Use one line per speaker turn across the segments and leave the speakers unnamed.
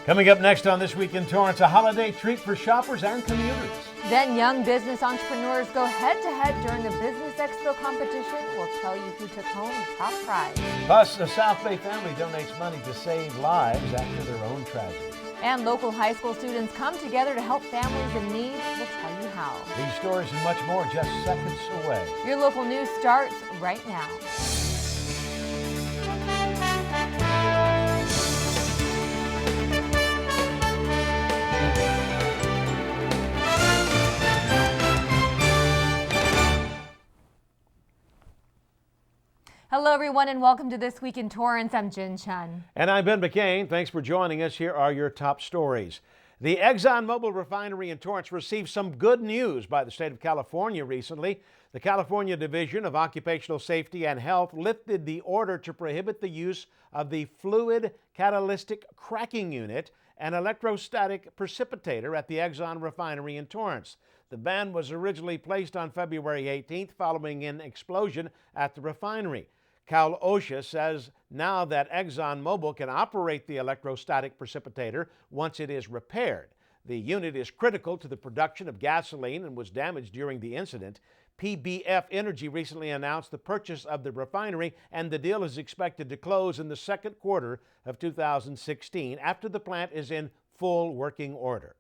Coming up next on This Week in Torrance, a holiday treat for shoppers and commuters.
Then young business entrepreneurs go head-to-head during a Business Expo competition. We'll tell you who took home the top prize.
Plus, a South Bay family donates money to save lives after their own tragedy.
And local high school students come together to help families in need. We'll tell you how.
These stories and much more just seconds away.
Your local news starts right now. Hello, everyone, and welcome to This Week in Torrance. I'm Jin Chun.
And I'm Ben McCain. Thanks for joining us. Here are your top stories. The ExxonMobil refinery in Torrance received some good news by the state of California recently. The California Division of Occupational Safety and Health lifted the order to prohibit the use of the fluid catalytic cracking unit, an electrostatic precipitator at the Exxon refinery in Torrance. The ban was originally placed on February 18th following an explosion at the refinery. Cal OSHA says now that ExxonMobil can operate the electrostatic precipitator once it is repaired. The unit is critical to the production of gasoline and was damaged during the incident. PBF Energy recently announced the purchase of the refinery, and the deal is expected to close in the second quarter of 2016 after the plant is in full working order.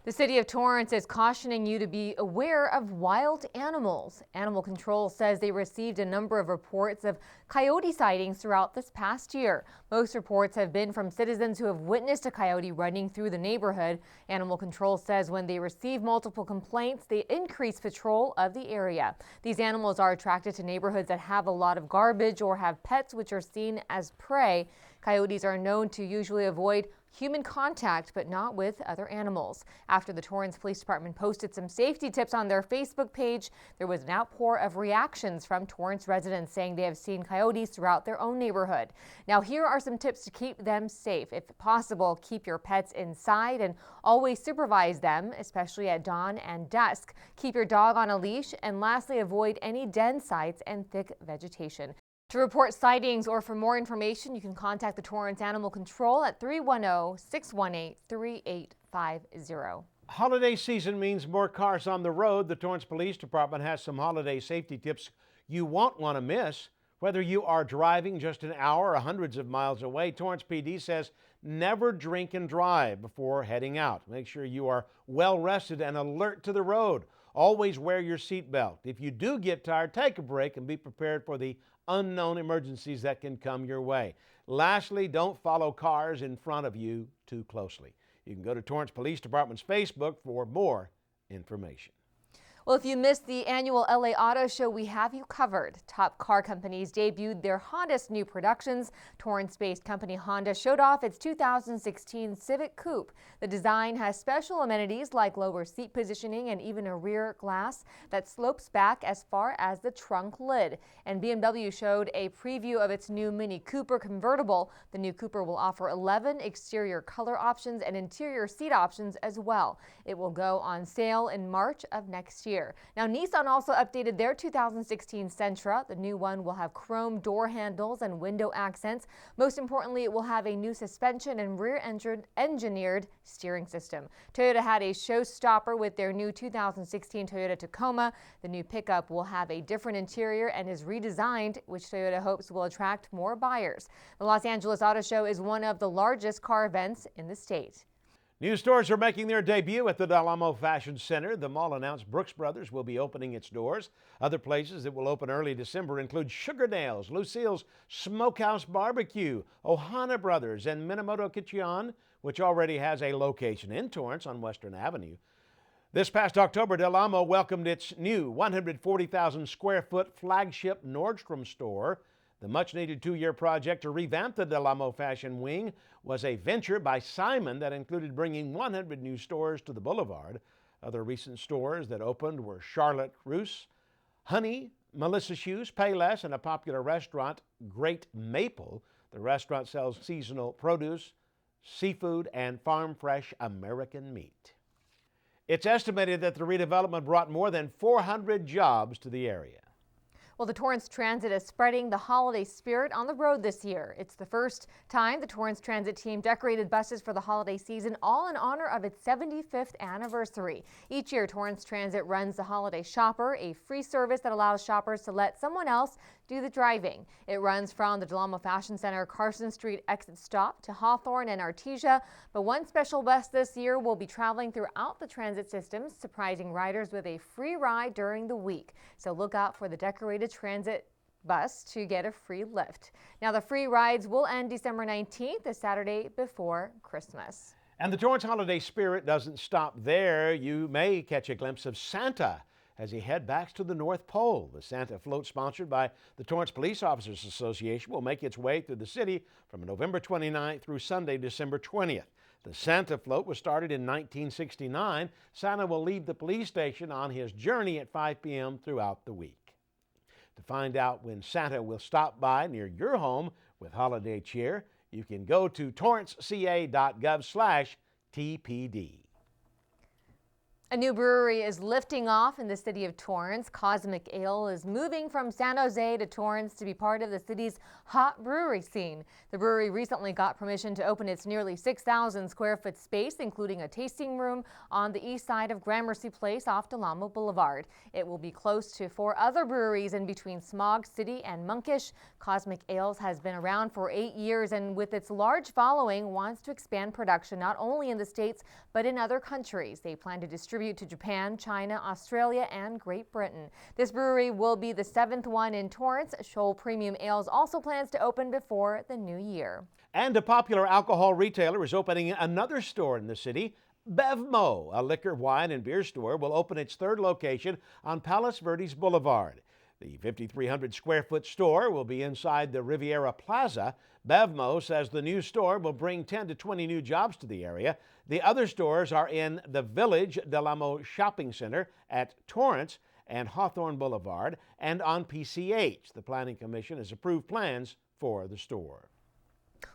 The city of Torrance is cautioning you to be aware of wild animals. Animal Control says they received a number of reports of coyote sightings throughout this past year. Most reports have been from citizens who have witnessed a coyote running through the neighborhood. Animal Control says when they receive multiple complaints, they increase patrol of the area. These animals are attracted to neighborhoods that have a lot of garbage or have pets which are seen as prey. Coyotes are known to usually avoid human contact, but not with other animals. After the Torrance Police Department posted some safety tips on their Facebook page, there was an outpour of reactions from Torrance residents saying they have seen coyotes throughout their own neighborhood. Now, here are some tips to keep them safe. If possible, keep your pets inside and always supervise them, especially at dawn and dusk. Keep your dog on a leash, and lastly, avoid any den sites and thick vegetation. To report sightings or for more information, you can contact the Torrance Animal Control at 310-618-3850.
Holiday season means more cars on the road. The Torrance Police Department has some holiday safety tips you won't want to miss. Whether you are driving just an hour or hundreds of miles away, Torrance PD says never drink and drive before heading out. Make sure you are well rested and alert to the road. Always wear your seatbelt. If you do get tired, take a break and be prepared for the unknown emergencies that can come your way. Lastly, don't follow cars in front of you too closely. You can go to Torrance Police Department's Facebook for more information.
Well, if you missed the annual LA Auto Show, we have you covered. Top car companies debuted their hottest new productions. Torrance-based company Honda showed off its 2016 Civic Coupe. The design has special amenities like lower seat positioning and even a rear glass that slopes back as far as the trunk lid. And BMW showed a preview of its new Mini Cooper convertible. The new Cooper will offer 11 exterior color options and interior seat options as well. It will go on sale in March of next year. Now, Nissan also updated their 2016 Sentra. The new one will have chrome door handles and window accents. Most importantly, it will have a new suspension and rear-engineered steering system. Toyota had a showstopper with their new 2016 Toyota Tacoma. The new pickup will have a different interior and is redesigned, which Toyota hopes will attract more buyers. The Los Angeles Auto Show is one of the largest car events in the state.
New stores are making their debut at the Del Amo Fashion Center. The mall announced Brooks Brothers will be opening its doors. Other places that will open early December include Sugardale's, Lucille's Smokehouse Barbecue, Ohana Brothers, and Minamoto Kitchen, which already has a location in Torrance on Western Avenue. This past October, Del Amo welcomed its new 140,000 square foot flagship Nordstrom store. The much-needed two-year project to revamp the Del Amo Fashion Wing was a venture by Simon that included bringing 100 new stores to the boulevard. Other recent stores that opened were Charlotte Russe, Honey, Melissa Shoes, Payless, and a popular restaurant, Great Maple. The restaurant sells seasonal produce, seafood, and farm-fresh American meat. It's estimated that the redevelopment brought more than 400 jobs to the area.
Well, the Torrance Transit is spreading the holiday spirit on the road this year. It's the first time the Torrance Transit team decorated buses for the holiday season, all in honor of its 75th anniversary. Each year, Torrance Transit runs the Holiday Shopper, a free service that allows shoppers to let someone else do the driving. It runs from the Del Amo Fashion Center Carson Street exit stop to Hawthorne and Artesia. But one special bus this year will be traveling throughout the transit system, surprising riders with a free ride during the week. So look out for the decorated transit bus to get a free lift. Now, the free rides will end December 19th, the Saturday before Christmas.
And the Torrance holiday spirit doesn't stop there. You may catch a glimpse of Santa as he head back to the North Pole. The Santa float, sponsored by the Torrance Police Officers Association, will make its way through the city from November 29th through Sunday, December 20th. The Santa float was started in 1969. Santa will leave the police station on his journey at 5 p.m. throughout the week. To find out when Santa will stop by near your home with holiday cheer, you can go to torranceca.gov/TPD.
A new brewery is lifting off in the city of Torrance. Cosmic Ale is moving from San Jose to Torrance to be part of the city's hot brewery scene. The brewery recently got permission to open its nearly 6,000 square foot space, including a tasting room on the east side of Gramercy Place off Del Amo Boulevard. It will be close to 4 other breweries in between Smog City and Monkish. Cosmic Ales has been around for 8 years and with its large following wants to expand production not only in the States but in other countries. They plan to distribute to Japan, China, Australia, and Great Britain. This brewery will be the 7th one in Torrance. Shoal Premium Ales also plans to open before the new year.
And a popular alcohol retailer is opening another store in the city. BevMo, a liquor, wine, and beer store, will open its 3rd location on Palos Verdes Boulevard. The 5,300 square foot store will be inside the Riviera Plaza. BevMo says the new store will bring 10 to 20 new jobs to the area. The other stores are in the Village Del Amo Shopping Center at Torrance and Hawthorne Boulevard and on PCH. The Planning Commission has approved plans for the store.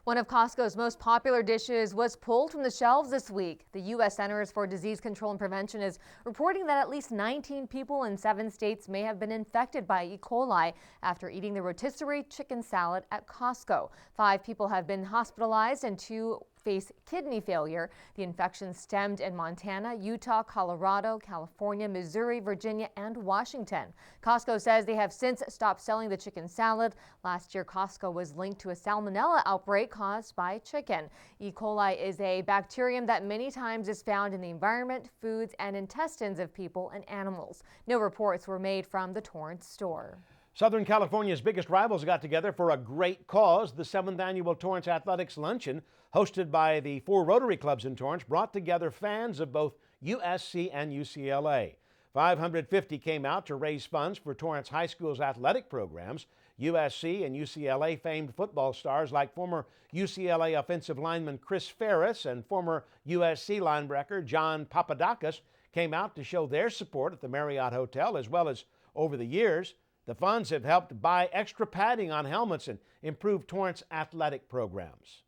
One of Costco's most popular dishes was pulled from the shelves this week. The U.S. Centers for Disease Control and Prevention is reporting that at least 19 people in 7 states may have been infected by E. coli after eating the rotisserie chicken salad at Costco. 5 people have been hospitalized and 2 face kidney failure. The infection stemmed in Montana, Utah, Colorado, California, Missouri, Virginia, and Washington. Costco says they have since stopped selling the chicken salad. Last year, Costco was linked to a salmonella outbreak caused by chicken. E. coli is a bacterium that many times is found in the environment, foods, and intestines of people and animals. No reports were made from the Torrance store.
Southern California's biggest rivals got together for a great cause. The 7th annual Torrance Athletics Luncheon, hosted by the 4 Rotary clubs in Torrance, brought together fans of both USC and UCLA. 550 came out to raise funds for Torrance High School's athletic programs. USC and UCLA famed football stars like former UCLA offensive lineman Chris Ferris and former USC linebacker John Papadakis came out to show their support at the Marriott Hotel, as well as over the years. The funds have helped buy extra padding on helmets and improve Torrance athletic programs.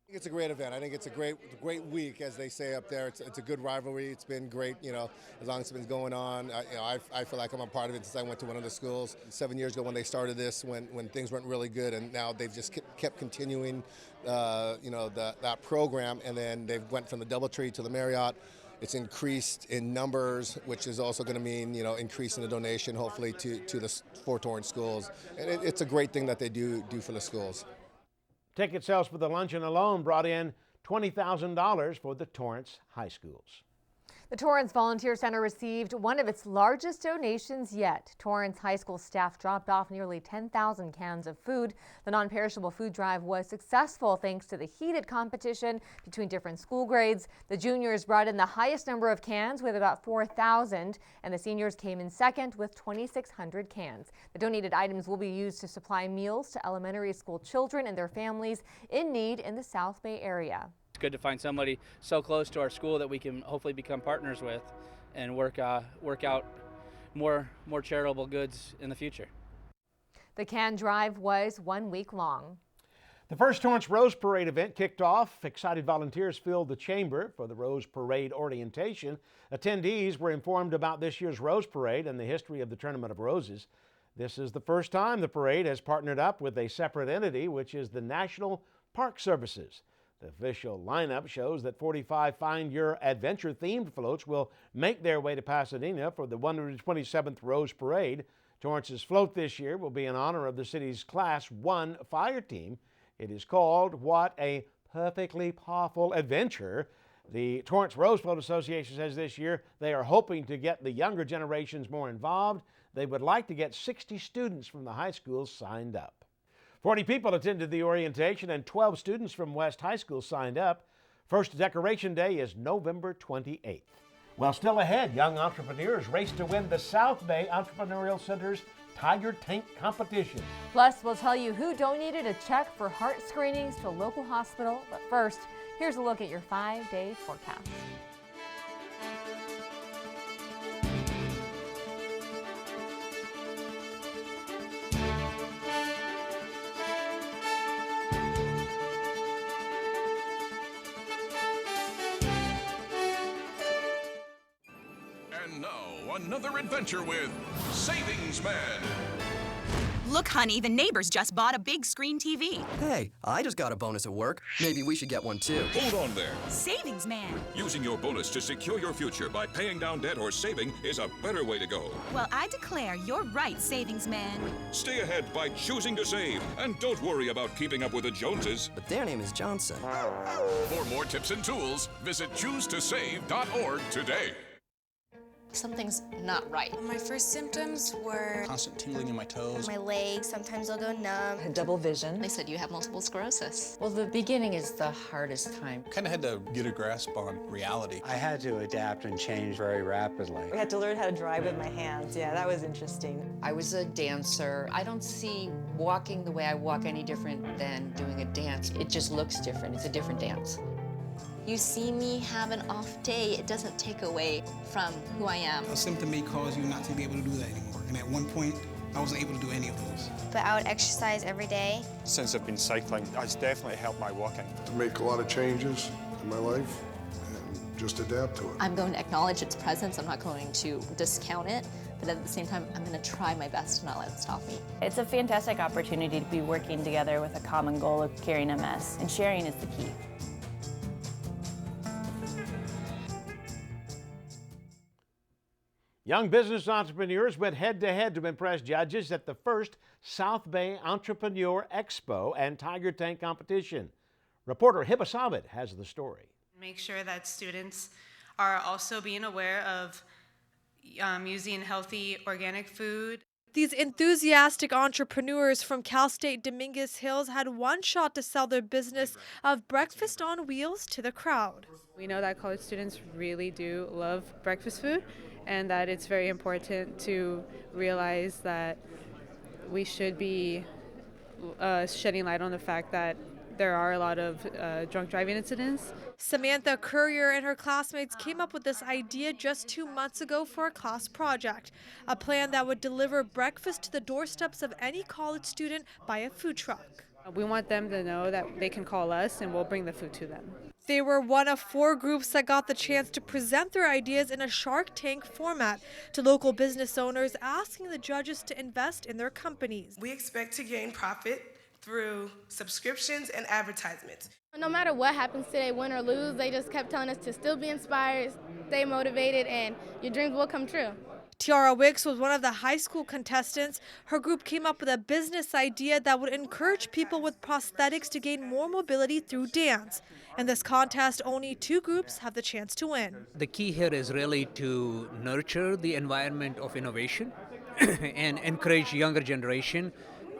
It's a great event. I think it's a great week, as they say up there. It's a good rivalry. It's been great, as long as it's been going on. I feel like I'm a part of it since I went to one of the schools 7 years ago when they started this, when things weren't really good, and now they've just kept continuing, that program, and then they went from the DoubleTree to the Marriott. It's increased in numbers, which is also going to mean, increasing the donation, hopefully, to the 4 Torrance schools. And it's a great thing that they do for the schools.
Ticket sales for the luncheon alone brought in $20,000 for the Torrance high schools.
The Torrance Volunteer Center received one of its largest donations yet. Torrance High School staff dropped off nearly 10,000 cans of food. The non-perishable food drive was successful thanks to the heated competition between different school grades. The juniors brought in the highest number of cans with about 4,000, and the seniors came in second with 2,600 cans. The donated items will be used to supply meals to elementary school children and their families in need in the South Bay area.
It's good to find somebody so close to our school that we can hopefully become partners with and work out more charitable goods in the future.
The can drive was 1 week long.
The first Torrance Rose Parade event kicked off. Excited volunteers filled the chamber for the Rose Parade orientation. Attendees were informed about this year's Rose Parade and the history of the Tournament of Roses. This is the first time the parade has partnered up with a separate entity, which is the National Park Services. The official lineup shows that 45 Find Your Adventure themed floats will make their way to Pasadena for the 127th Rose Parade. Torrance's float this year will be in honor of the city's Class 1 fire team. It is called What a Perfectly Powerful Adventure. The Torrance Rose Float Association says this year they are hoping to get the younger generations more involved. They would like to get 60 students from the high schools signed up. 40 people attended the orientation and 12 students from West High School signed up. First Decoration Day is November 28th. Well, still ahead, young entrepreneurs race to win the South Bay Entrepreneurial Center's Tiger Tank Competition.
Plus, we'll tell you who donated a check for heart screenings to a local hospital. But first, here's a look at your 5-day forecast.
And now, another adventure with Savings Man.
Look, honey, the neighbors just bought a big screen TV.
Hey, I just got a bonus at work. Maybe we should get one too.
Hold on there.
Savings Man.
Using your bonus to secure your future by paying down debt or saving is a better way to go.
Well, I declare you're right, Savings Man.
Stay ahead by choosing to save. And don't worry about keeping up with the Joneses.
But their name is Johnson.
For more tips and tools, visit choosetosave.org today.
Something's not right.
My first symptoms were
constant tingling in my toes.
My legs, sometimes they'll go numb.
Double vision. They said you have multiple sclerosis.
Well, the beginning is the hardest time.
Kind of had to get a grasp on reality.
I had to adapt and change very rapidly.
I had to learn how to drive with my hands. Yeah, that was interesting.
I was a dancer. I don't see walking the way I walk any different than doing a dance. It just looks different. It's a different dance.
You see me have an off day, it doesn't take away from who I am.
A symptom may cause you not to be able to do that anymore. And at one point, I wasn't able to do any of those.
But I would exercise every day.
Since I've been cycling, it's definitely helped my walking.
To make a lot of changes in my life and just adapt to it.
I'm going to acknowledge its presence. I'm not going to discount it. But at the same time, I'm going to try my best to not let it stop me.
It's a fantastic opportunity to be working together with a common goal of curing MS, and sharing is the key.
Young business entrepreneurs went head-to-head to impress judges at the first South Bay Entrepreneur Expo and Tiger Tank Competition. Reporter Hibba Sabit has the story.
Make sure that students are also being aware of using healthy organic food.
These enthusiastic entrepreneurs from Cal State Dominguez Hills had one shot to sell their business of breakfast on wheels to the crowd.
We know that college students really do love breakfast food, and that it's very important to realize that we should be shedding light on the fact that there are a lot of drunk driving incidents.
Samantha Courier and her classmates came up with this idea just 2 months ago for a class project, a plan that would deliver breakfast to the doorsteps of any college student by a food truck.
We want them to know that they can call us and we'll bring the food to them.
They were one of 4 groups that got the chance to present their ideas in a Shark Tank format to local business owners, asking the judges to invest in their companies.
We expect to gain profit through subscriptions and advertisements.
No matter what happens today, win or lose, they just kept telling us to still be inspired, stay motivated, and your dreams will come true.
Tiara Wicks was one of the high school contestants. Her group came up with a business idea that would encourage people with prosthetics to gain more mobility through dance. In this contest, only 2 groups have the chance to win.
The key here is really to nurture the environment of innovation and encourage younger generation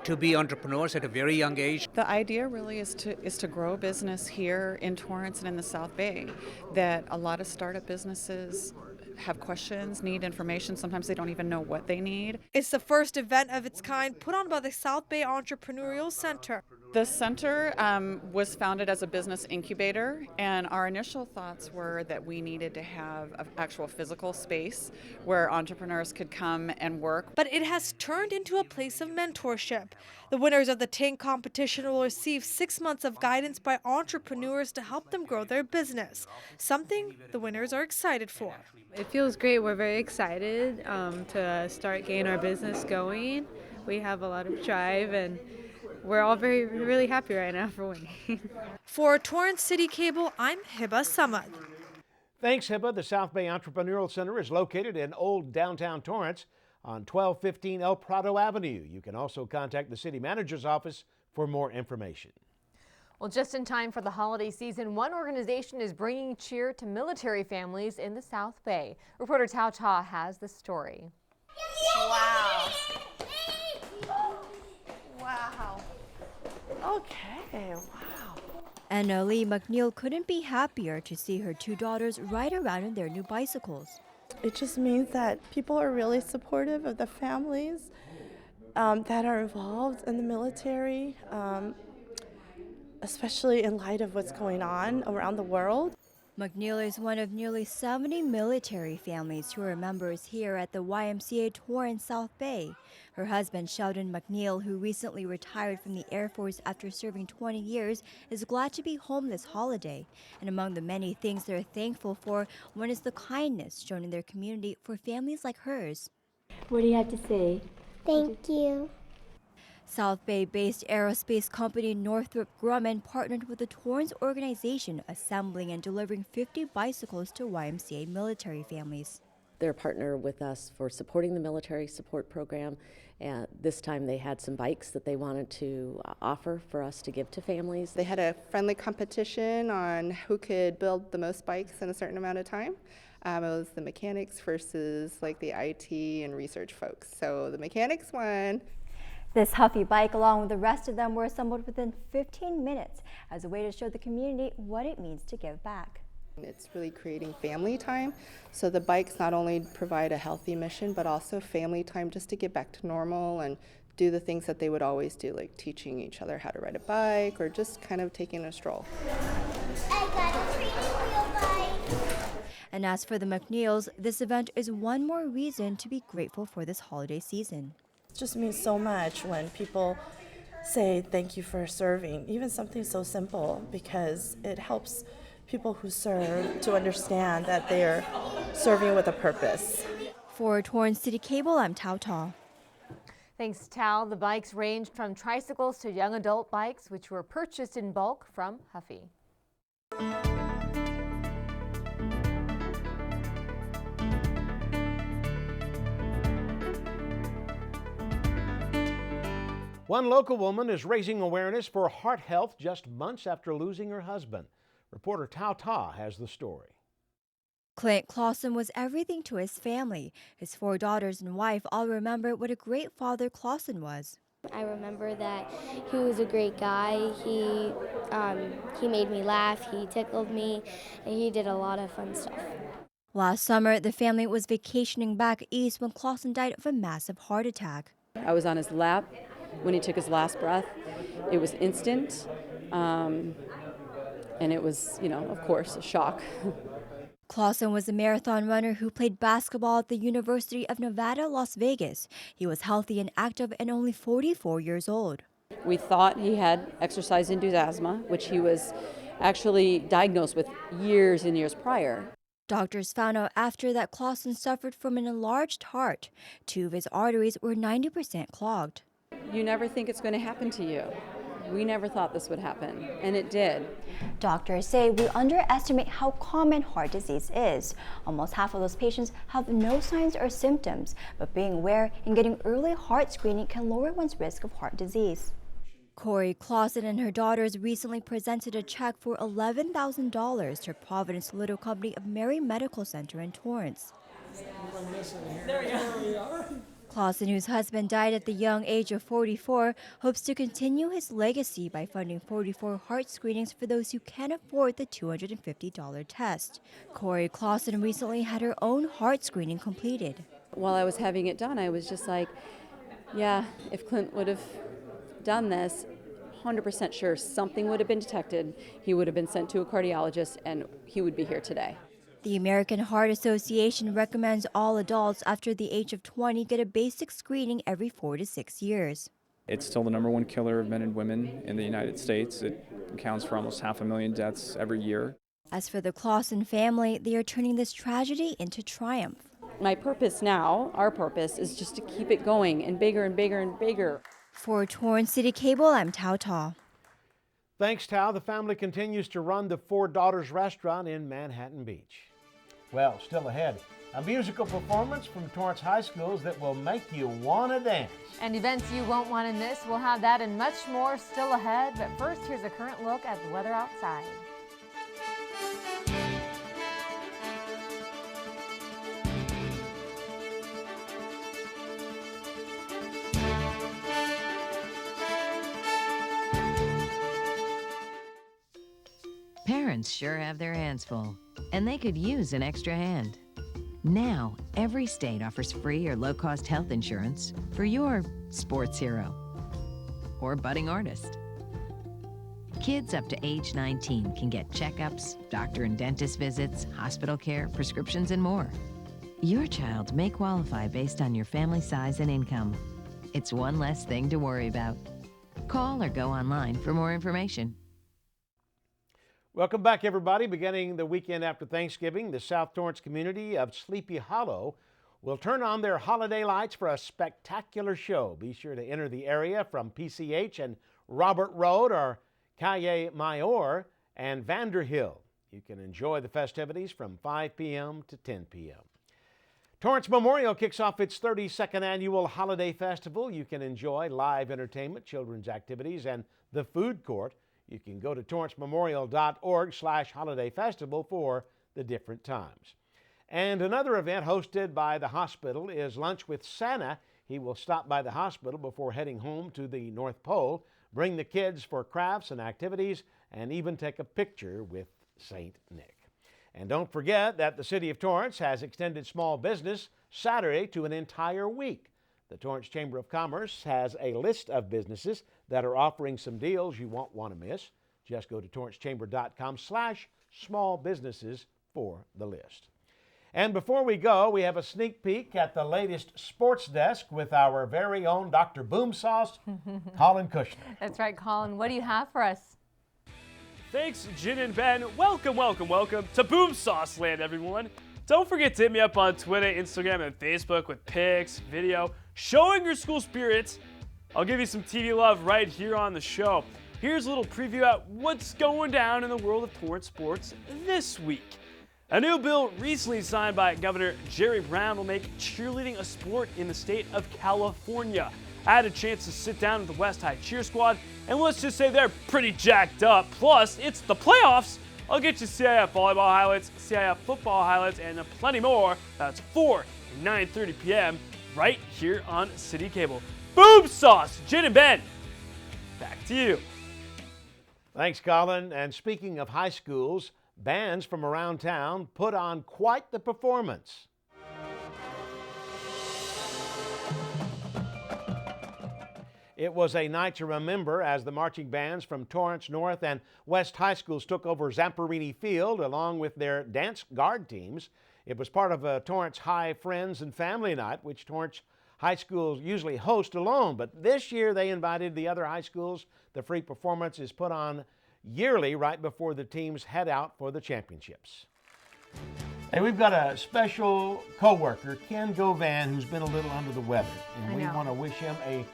to be entrepreneurs at a very young age.
The idea really is to grow business here in Torrance and in the South Bay, that a lot of startup businesses have questions, need information. Sometimes they don't even know what they need.
It's the first event of its kind put on by the South Bay Entrepreneurial Center.
The center was founded as a business incubator, and our initial thoughts were that we needed to have an actual physical space where entrepreneurs could come and work.
But it has turned into a place of mentorship. The winners of the tank competition will receive 6 months of guidance by entrepreneurs to help them grow their business, something the winners are excited for.
It feels great. We're very excited to start getting our business going. We have a lot of drive, and we're all really happy right now for winning.
For Torrance CitiCABLE, I'm Hiba Samad.
Thanks, Hiba. The South Bay Entrepreneurial Center is located in old downtown Torrance on 1215 El Prado Avenue. You can also contact the city manager's office for more information.
Well, just in time for the holiday season, one organization is bringing cheer to military families in the South Bay. Reporter Tao Ta has the story.
Wow. Wow. Okay, wow.
Annalie McNeil couldn't be happier to see her two daughters ride around in their new bicycles.
It just means that people are really supportive of the families that are involved in the military, especially in light of what's going on around the world.
McNeil is one of nearly 70 military families who are members here at the YMCA Torrance South Bay. Her husband, Sheldon McNeil, who recently retired from the Air Force after serving 20 years, is glad to be home this holiday. And among the many things they're thankful for, one is the kindness shown in their community for families like hers.
What do you have to say?
Thank you. South Bay-based aerospace company Northrop Grumman partnered with the Torrance organization, assembling and delivering 50 bicycles to YMCA military families.
They're a partner with us for supporting the military support program, and this time they had some bikes that they wanted to offer for us to give to families.
They had a friendly competition on who could build the most bikes in a certain amount of time. It was the mechanics versus like the IT and research folks. So the mechanics won.
This Huffy bike, along with the rest of them, were assembled within 15 minutes as a way to show the community what it means to give back.
It's really creating family time. So the bikes not only provide a healthy mission, but also family time just to get back to normal and do the things that they would always do, like teaching each other how to ride a bike or just kind of taking a stroll.
I got a training wheel bike. And as for the McNeils, this event is one more reason to be grateful for this holiday season.
It just means so much when people say thank you for serving, even something so simple, because it helps people who serve to understand that they're serving with a purpose.
For Torrance CitiCABLE, I'm Tao Ta.
Thanks, Tao. The bikes ranged from tricycles to young adult bikes, which were purchased in bulk from Huffy.
One local woman is raising awareness for heart health just months after losing her husband. Reporter Tao Ta has the story.
Clint Clausen was everything to his family. His 4 daughters and wife all remember what a great father Clausen was.
I remember that he was a great guy. He made me laugh, he tickled me, and he did a lot of fun stuff.
Last summer, the family was vacationing back east when Clausen died of a massive heart attack.
I was on his lap when he took his last breath. It was instant, and it was, of course, a shock.
Clausen was a marathon runner who played basketball at the University of Nevada, Las Vegas. He was healthy and active and only 44 years old.
We thought he had exercise-induced asthma, which he was actually diagnosed with years and years prior.
Doctors found out after that Clausen suffered from an enlarged heart. 2 of his arteries were 90% clogged.
You never think it's going to happen to you. We never thought this would happen, and it did.
Doctors say we underestimate how common heart disease is. Almost half of those patients have no signs or symptoms, but being aware and getting early heart screening can lower one's risk of heart disease. Corey Clausen and her daughters recently presented a check for $11,000 to Providence Little Company of Mary Medical Center in Torrance.
There you are.
Clausen, whose husband died at the young age of 44, hopes to continue his legacy by funding 44 heart screenings for those who can't afford the $250 test. Corey Clausen recently had her own heart screening completed.
While I was having it done, I was just like, yeah, if Clint would have done this, 100% sure something would have been detected, he would have been sent to a cardiologist, and he would be here today.
The American Heart Association recommends all adults after the age of 20 get a basic screening every 4 to 6 years.
It's still the #1 killer of men and women in the United States. It accounts for almost 500,000 deaths every year.
As for the Clausen family, they are turning this tragedy into triumph.
My purpose now, our purpose, is just to keep it going and bigger and bigger and bigger.
For Torrance CitiCABLE, I'm Tao Tao.
Thanks, Tao. The family continues to run the Four Daughters restaurant in Manhattan Beach. Well, still ahead, a musical performance from Torrance High Schools that will make you want to dance.
And events you won't want to miss. We'll have that and much more still ahead. But first, here's a current look at the weather outside.
Parents sure have their hands full, and they could use an extra hand. Now, every state offers free or low-cost health insurance for your sports hero or budding artist. Kids up to age 19 can get checkups, doctor and dentist visits, hospital care, prescriptions, and more. Your child may qualify based on your family size and income. It's one less thing to worry about. Call or go online for more information.
Welcome back, everybody. Beginning the weekend after Thanksgiving, the South Torrance community of Sleepy Hollow will turn on their holiday lights for a spectacular show. Be sure to enter the area from PCH and Robert Road or Calle Mayor and Vanderhill. You can enjoy the festivities from 5 p.m. to 10 p.m. Torrance Memorial kicks off its 32nd annual holiday festival. You can enjoy live entertainment, children's activities, and the food court. You can go to torrancememorial.org/holiday festival for the different times. And another event hosted by the hospital is Lunch with Santa. He will stop by the hospital before heading home to the North Pole, bring the kids for crafts and activities, and even take a picture with St. Nick. And don't forget that the City of Torrance has extended small business Saturday to an entire week. The Torrance Chamber of Commerce has a list of businesses that are offering some deals you won't want to miss. Just go to torrancechamber.com/small businesses for the list. And before we go, we have a sneak peek at the latest sports desk with our very own Dr. Boom Sauce, Colin Kushner.
That's right, Colin. What do you have for us?
Thanks, Jin and Ben. Welcome, welcome, welcome to Boom Sauce Land, everyone. Don't forget to hit me up on Twitter, Instagram, and Facebook with pics, video, showing your school spirits. I'll give you some TV love right here on the show. Here's a little preview at what's going down in the world of Torrance sports this week. A new bill recently signed by Governor Jerry Brown will make cheerleading a sport in the state of California. I had a chance to sit down with the West High cheer squad, and let's just say they're pretty jacked up. Plus, it's the playoffs. I'll get you CIF volleyball highlights, CIF football highlights, and plenty more. That's 4 and 9:30 p.m. right here on CitiCABLE. Boom Sauce, Jin and Ben. Back to you.
Thanks, Colin. And speaking of high schools, bands from around town put on quite the performance. It was a night to remember as the marching bands from Torrance North and West High Schools took over Zamperini Field along with their dance guard teams. It was part of a Torrance High Friends and Family Night, which Torrance High Schools usually host alone, but this year they invited the other high schools. The free performance is put on yearly right before the teams head out for the championships. Hey, we've got a special co-worker, Ken Govan, who's been a little under the weather, and we want to wish him a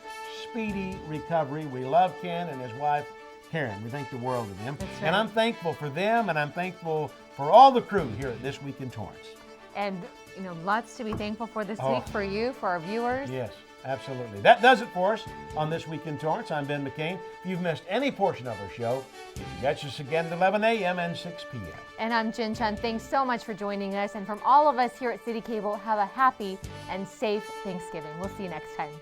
speedy recovery. We love Ken and his wife, Karen. We think the world of them.
That's right.
And I'm thankful for them, and I'm thankful for all the crew here at This Week in Torrance.
And, you know, lots to be thankful for this week for you, for our viewers.
Yes, absolutely. That does it for us on This Week in Torrance. I'm Ben McCain. If you've missed any portion of our show, you can catch us again at 11 a.m. and 6 p.m.
And I'm Jin Chun. Thanks so much for joining us. And from all of us here at CitiCABLE, have a happy and safe Thanksgiving. We'll see you next time.